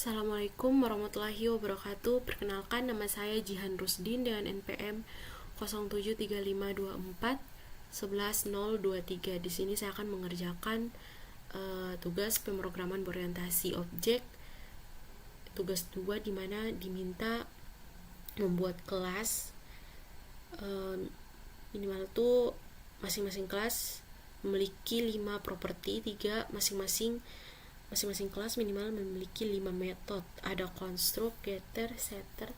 Assalamualaikum warahmatullahi wabarakatuh. Perkenalkan, nama saya Jihan Rusdin dengan NPM 073524 Di sini saya akan mengerjakan tugas pemrograman berorientasi objek. Tugas 2 di mana diminta membuat kelas minimal tuh masing-masing kelas memiliki 5 properti, 3 masing-masing kelas minimal memiliki 5 metode. Ada construct, getter, setter,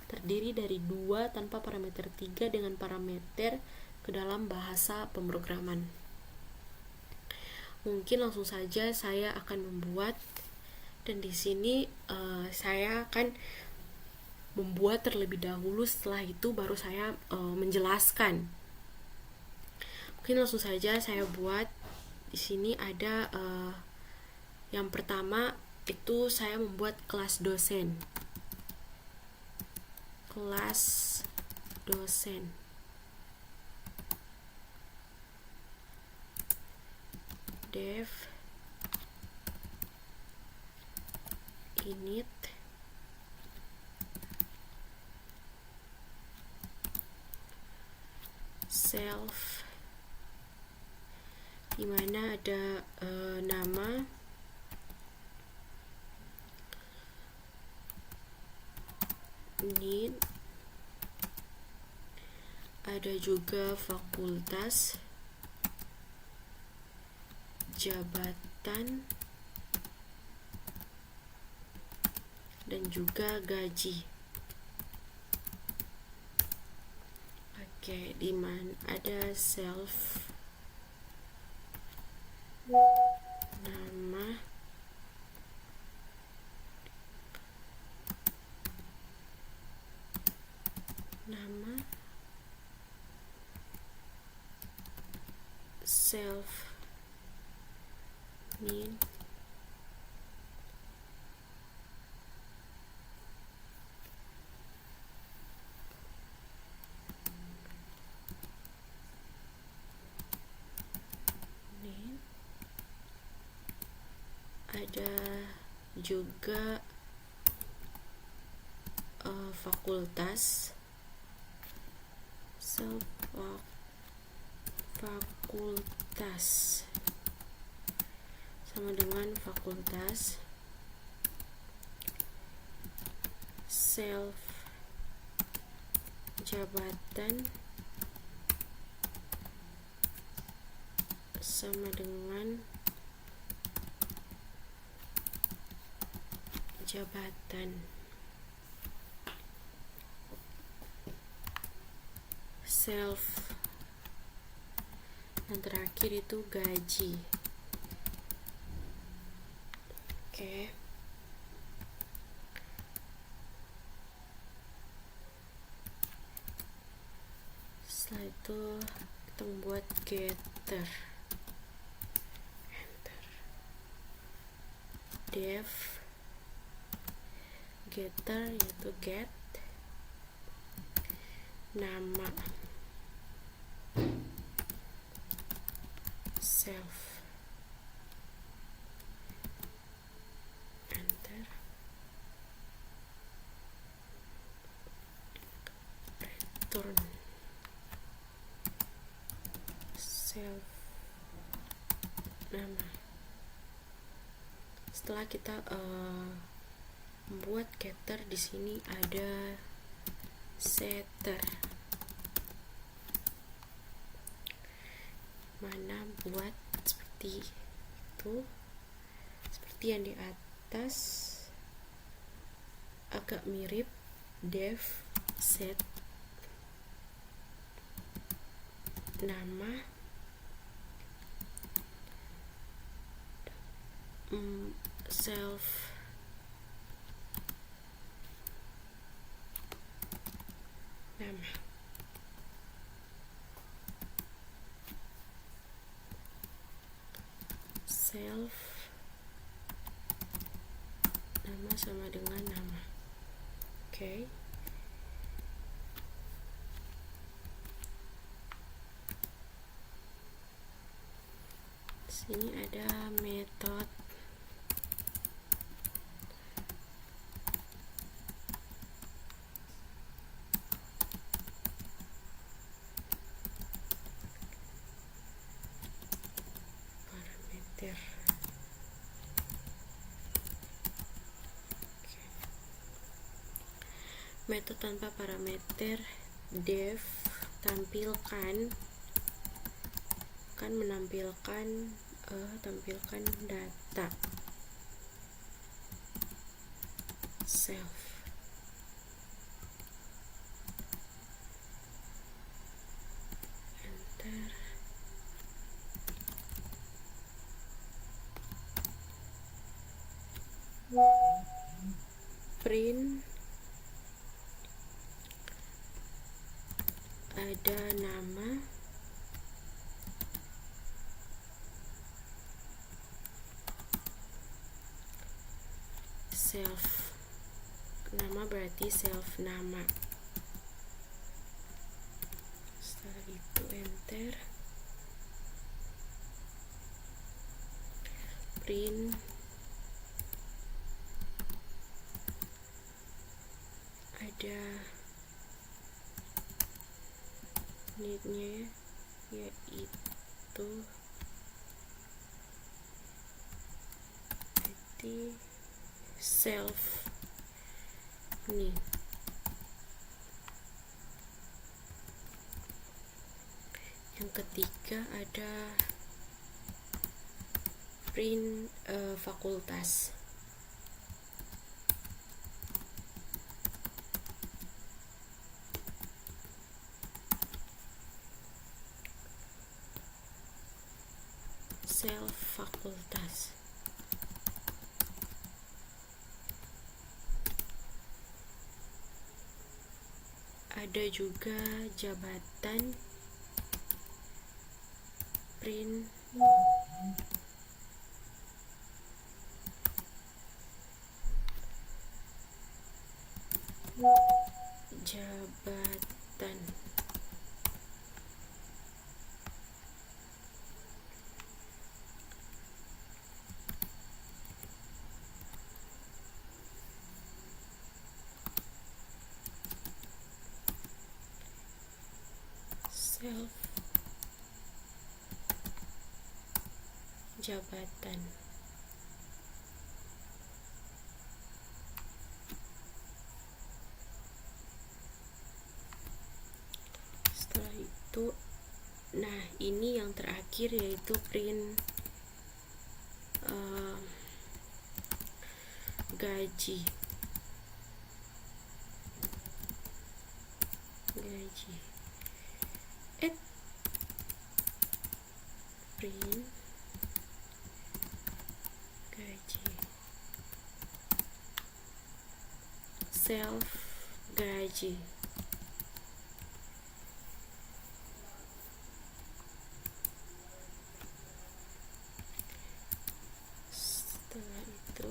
terdiri dari 2 tanpa parameter, 3 dengan parameter ke dalam bahasa pemrograman. Mungkin langsung saja saya akan membuat, dan di sini saya akan membuat terlebih dahulu, setelah itu baru saya menjelaskan. Mungkin langsung saja saya buat. Di sini ada yang pertama itu saya membuat kelas dosen. Kelas dosen. Dev init self, dimana ada nama, need, ada juga fakultas, jabatan, dan juga gaji. Oke, dimana ada self, nama, self, need, ada juga fakultas, fakultas sama dengan fakultas, self, jabatan sama dengan jabatan, self, dan terakhir itu gaji. Oke. Setelah itu kita membuat getter. Dev getter yaitu get, nama, self, enter, return, self, nama. Setelah kita membuat getter, di sini ada setter, mana buat seperti itu, seperti yang di atas, agak mirip dev set, nama, self, nama, self, nama sama dengan nama. Oke. Sini ada metode parameter. Metode tanpa parameter, def tampilkan tampilkan data self. Enter. Print ada nama, self. Nama berarti self nama. Setelah itu enter. Print ada unitnya, yaitu self nih. Yang ketiga ada print fakultas. Self fakultas. Ada juga jabatan, print jabatan. Self jabatan. Setelah itu, nah ini yang terakhir yaitu print gaji. Print gaji, self gaji. Setelah itu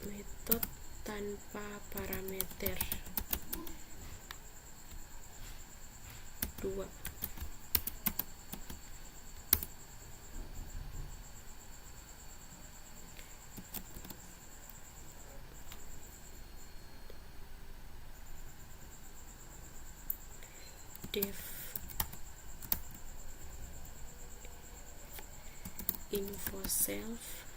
metode tanpa parameter 2. Def info self,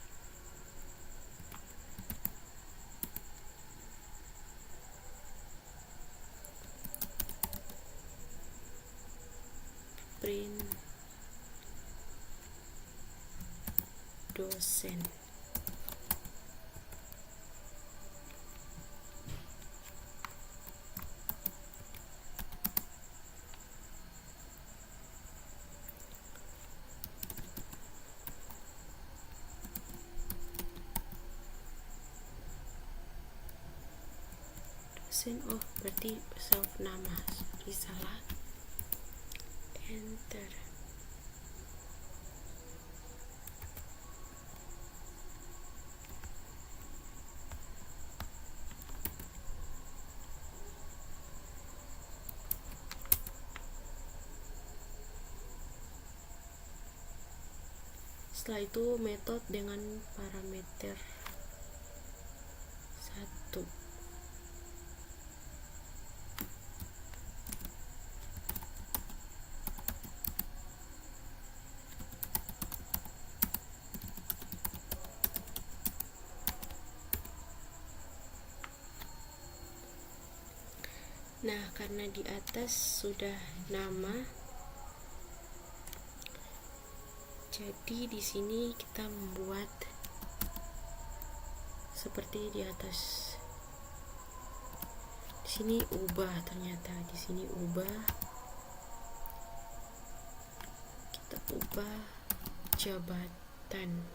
print dosen. Oh berarti self nama, sorry salah. Enter. Setelah itu metode dengan parameter satu. Nah, karena di atas sudah nama, jadi di sini kita membuat seperti di atas. Di sini ubah, ternyata di sini ubah. Kita ubah jabatan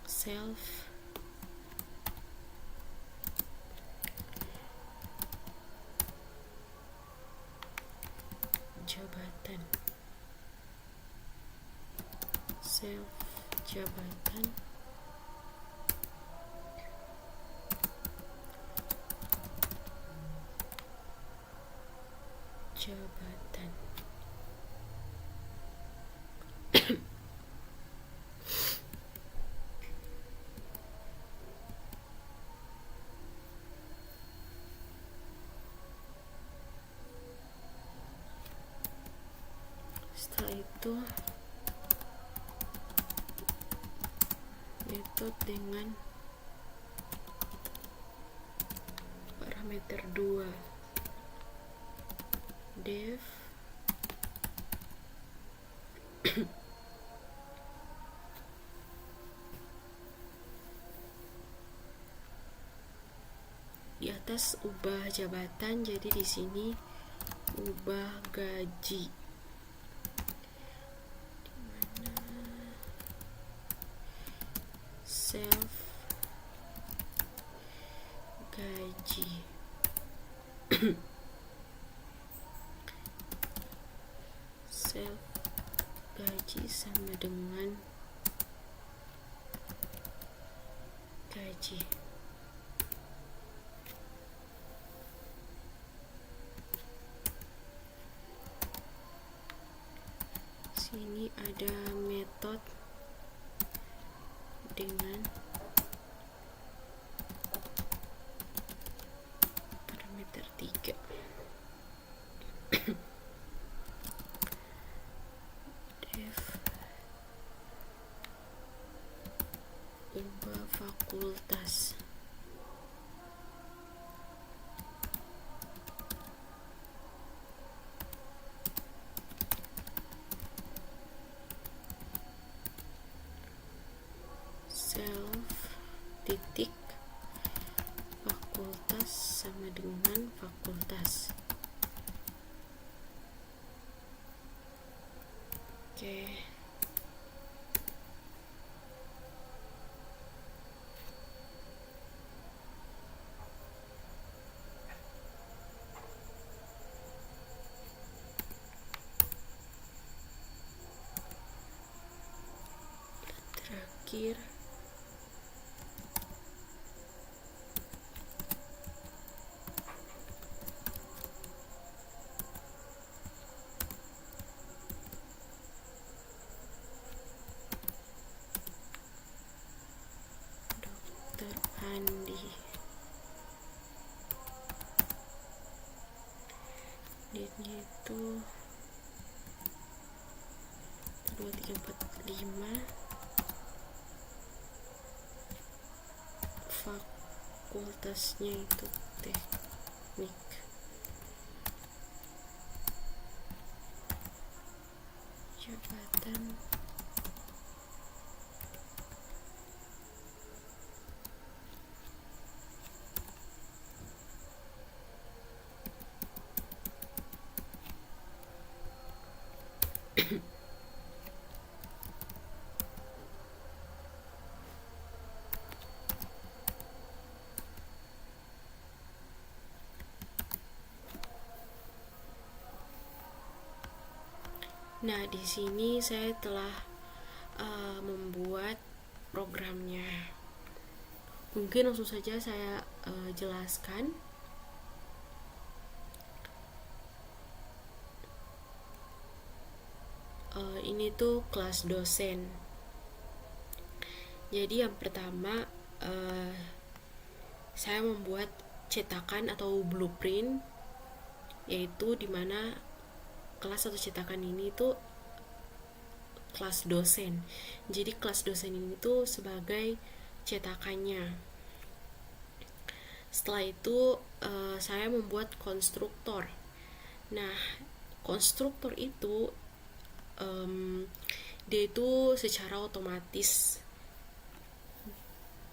self jabatan self jabatan jabatan. Setelah itu metode dengan parameter 2 def di atas ubah jabatan, jadi di sini ubah gaji. Self gaji. Self gaji sama dengan gaji. Sini ada metode dengan parameter 3. Def ubah fakultas. Self titik fakultas sama dengan fakultas. Oke. Terakhir Dr. Andi. Date-nya itu 2345. Fakultasnya itu teknik. Jabatan Nah, di sini saya telah membuat programnya. Mungkin langsung saja saya jelaskan. Ini tuh kelas dosen. Jadi yang pertama saya membuat cetakan atau blueprint, yaitu dimana kelas atau cetakan ini tuh kelas dosen. Jadi kelas dosen ini tuh sebagai cetakannya. Setelah itu saya membuat konstruktor. Nah, konstruktor itu dia itu secara otomatis,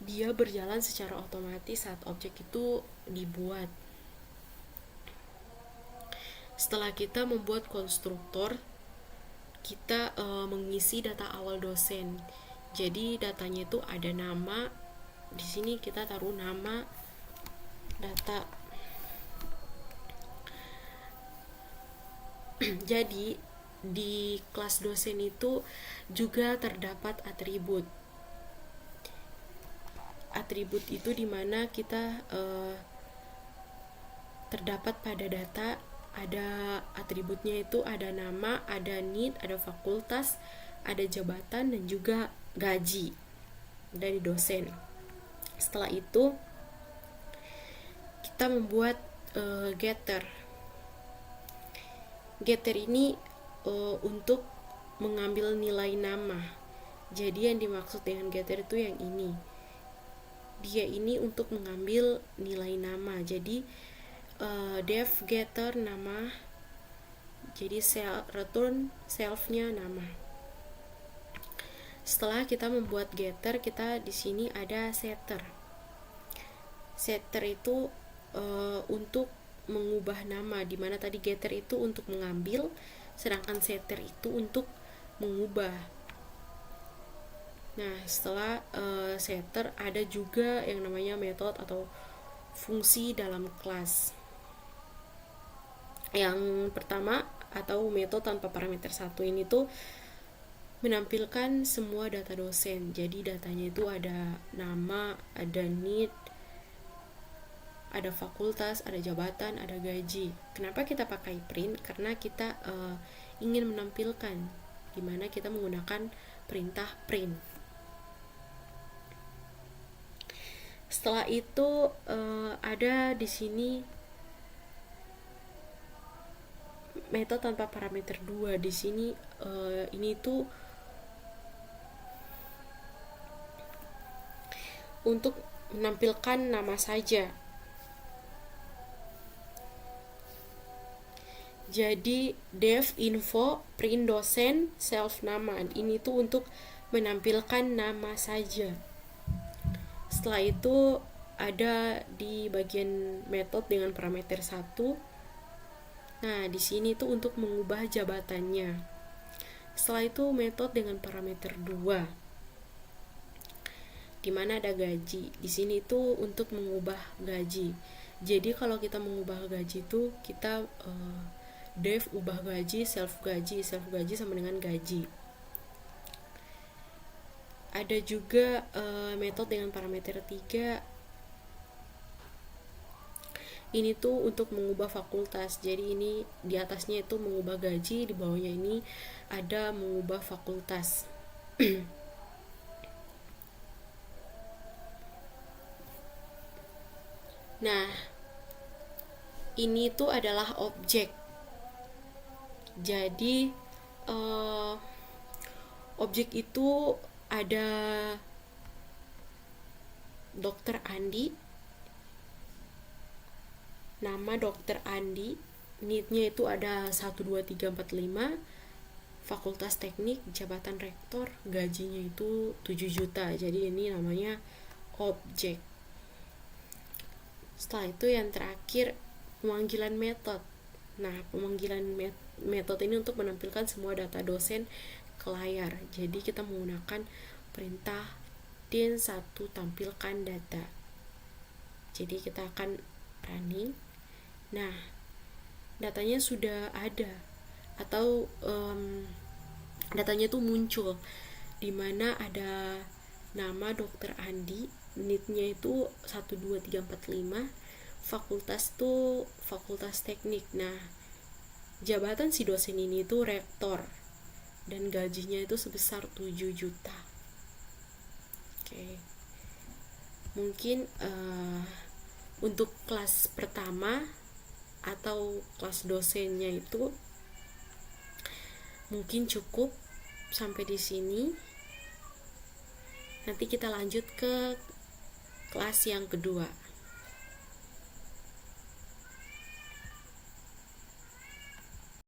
dia berjalan secara otomatis saat objek itu dibuat. Setelah kita membuat konstruktor, kita mengisi data awal dosen. Jadi datanya itu ada nama. Di sini kita taruh nama, data. Jadi di kelas dosen itu juga terdapat atribut. Atribut itu dimana kita terdapat pada data, ada atributnya itu ada nama, ada NEED, ada fakultas, ada jabatan, dan juga gaji dari dosen. Setelah itu kita membuat getter. Getter ini untuk mengambil nilai nama. Jadi yang dimaksud dengan getter itu yang ini. Dia ini untuk mengambil nilai nama. Jadi def getter nama. Jadi return self-nya nama. Setelah kita membuat getter, kita di sini ada setter. Setter itu untuk mengubah nama, dimana tadi getter itu untuk mengambil, sedangkan setter itu untuk mengubah. Nah, setelah setter ada juga yang namanya method atau fungsi dalam kelas. Yang pertama atau metode tanpa parameter 1 ini tuh menampilkan semua data dosen. Jadi datanya itu ada nama, ada NEED, ada fakultas, ada jabatan, ada gaji. Kenapa kita pakai print? Karena kita ingin menampilkan, dimana kita menggunakan perintah print. Setelah itu ada di sini metode tanpa parameter 2. Di sini ini tuh untuk menampilkan nama saja. Jadi def info print dosen self nama, ini tuh untuk menampilkan nama saja. Setelah itu ada di bagian metode dengan parameter 1. Nah, di sini tuh untuk mengubah jabatannya. Setelah itu metode dengan parameter 2, di mana ada gaji. Di sini tuh untuk mengubah gaji. Jadi kalau kita mengubah gaji itu kita def ubah gaji, self gaji sama dengan gaji. Ada juga metode dengan parameter 3. Ini tuh untuk mengubah fakultas. Jadi ini di atasnya itu mengubah gaji, di bawahnya ini ada mengubah fakultas. Nah, ini tuh adalah objek. Jadi objek itu ada Dr. Andi, nama Dr. Andi, NEED-nya itu ada 1, 2, 3, 4, 5, fakultas teknik, jabatan rektor, gajinya itu 7 juta. Jadi ini namanya objek. Setelah itu yang terakhir pemanggilan metode. Nah, pemanggilan metode ini untuk menampilkan semua data dosen ke layar. Jadi kita menggunakan perintah din1 tampilkan data. Jadi kita akan running. Nah, datanya sudah ada atau datanya tuh muncul, dimana ada nama Dr. Andi, NEED-nya itu 1, 2, 3, 4, 5, fakultas tuh fakultas teknik. Nah, jabatan si dosen ini tuh rektor, dan gajinya itu sebesar 7 juta. Oke. Mungkin Untuk kelas pertama atau kelas dosennya itu mungkin cukup sampai di sini. Nanti kita lanjut ke kelas yang kedua.